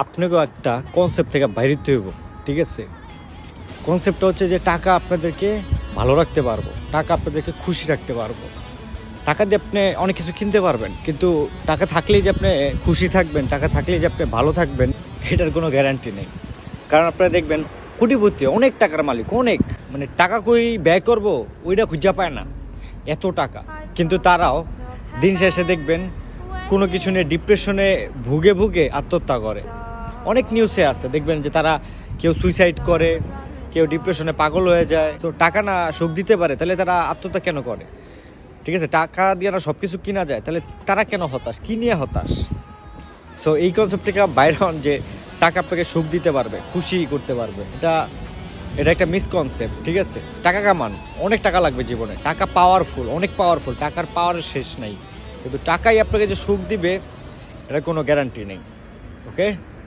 আপনাকেও একটা কনসেপ্ট থেকে বাইরে হইব, ঠিক আছে? কনসেপ্টটা হচ্ছে যে টাকা আপনাদেরকে ভালো রাখতে পারবো, টাকা আপনাদেরকে খুশি রাখতে পারবো, টাকা দিয়ে আপনি অনেক কিছু কিনতে পারবেন, কিন্তু টাকা থাকলেই যে আপনি খুশি থাকবেন, টাকা থাকলেই যে আপনি ভালো থাকবেন, এটার কোনো গ্যারান্টি নেই। কারণ আপনারা দেখবেন কোটিপতি, অনেক টাকার মালিক, অনেক, মানে টাকা কই ব্যয় করবো ওইটা খুঁজে পায় না, এত টাকা। কিন্তু তারাও দিন শেষে দেখবেন কোনো কিছু নিয়ে ডিপ্রেশনে ভুগে ভুগে আত্মহত্যা করে। অনেক নিউজে আছে, দেখবেন যে তারা কেউ সুইসাইড করে, কেউ ডিপ্রেশনে পাগল হয়ে যায়। তো টাকা না সুখ দিতে পারে, তাহলে তারা আত্মহত্যা কেন করে? ঠিক আছে, টাকা দিয়ে না সব কিছু কিনা যায়, তাহলে তারা কেন হতাশ, কী নিয়ে হতাশ? সো এই কনসেপ্ট থেকে বাইরে হন যে টাকা আপনাকে সুখ দিতে পারবে, খুশি করতে পারবে, এটা এটা একটা মিসকনসেপ্ট, ঠিক আছে? টাকা কামান, অনেক টাকা লাগবে জীবনে, টাকা পাওয়ারফুল, অনেক পাওয়ারফুল, টাকার পাওয়ারের শেষ নাই, কিন্তু টাকাই আপনাকে যে সুখ দিবে এটা কোনো গ্যারান্টি নেই। ওকে।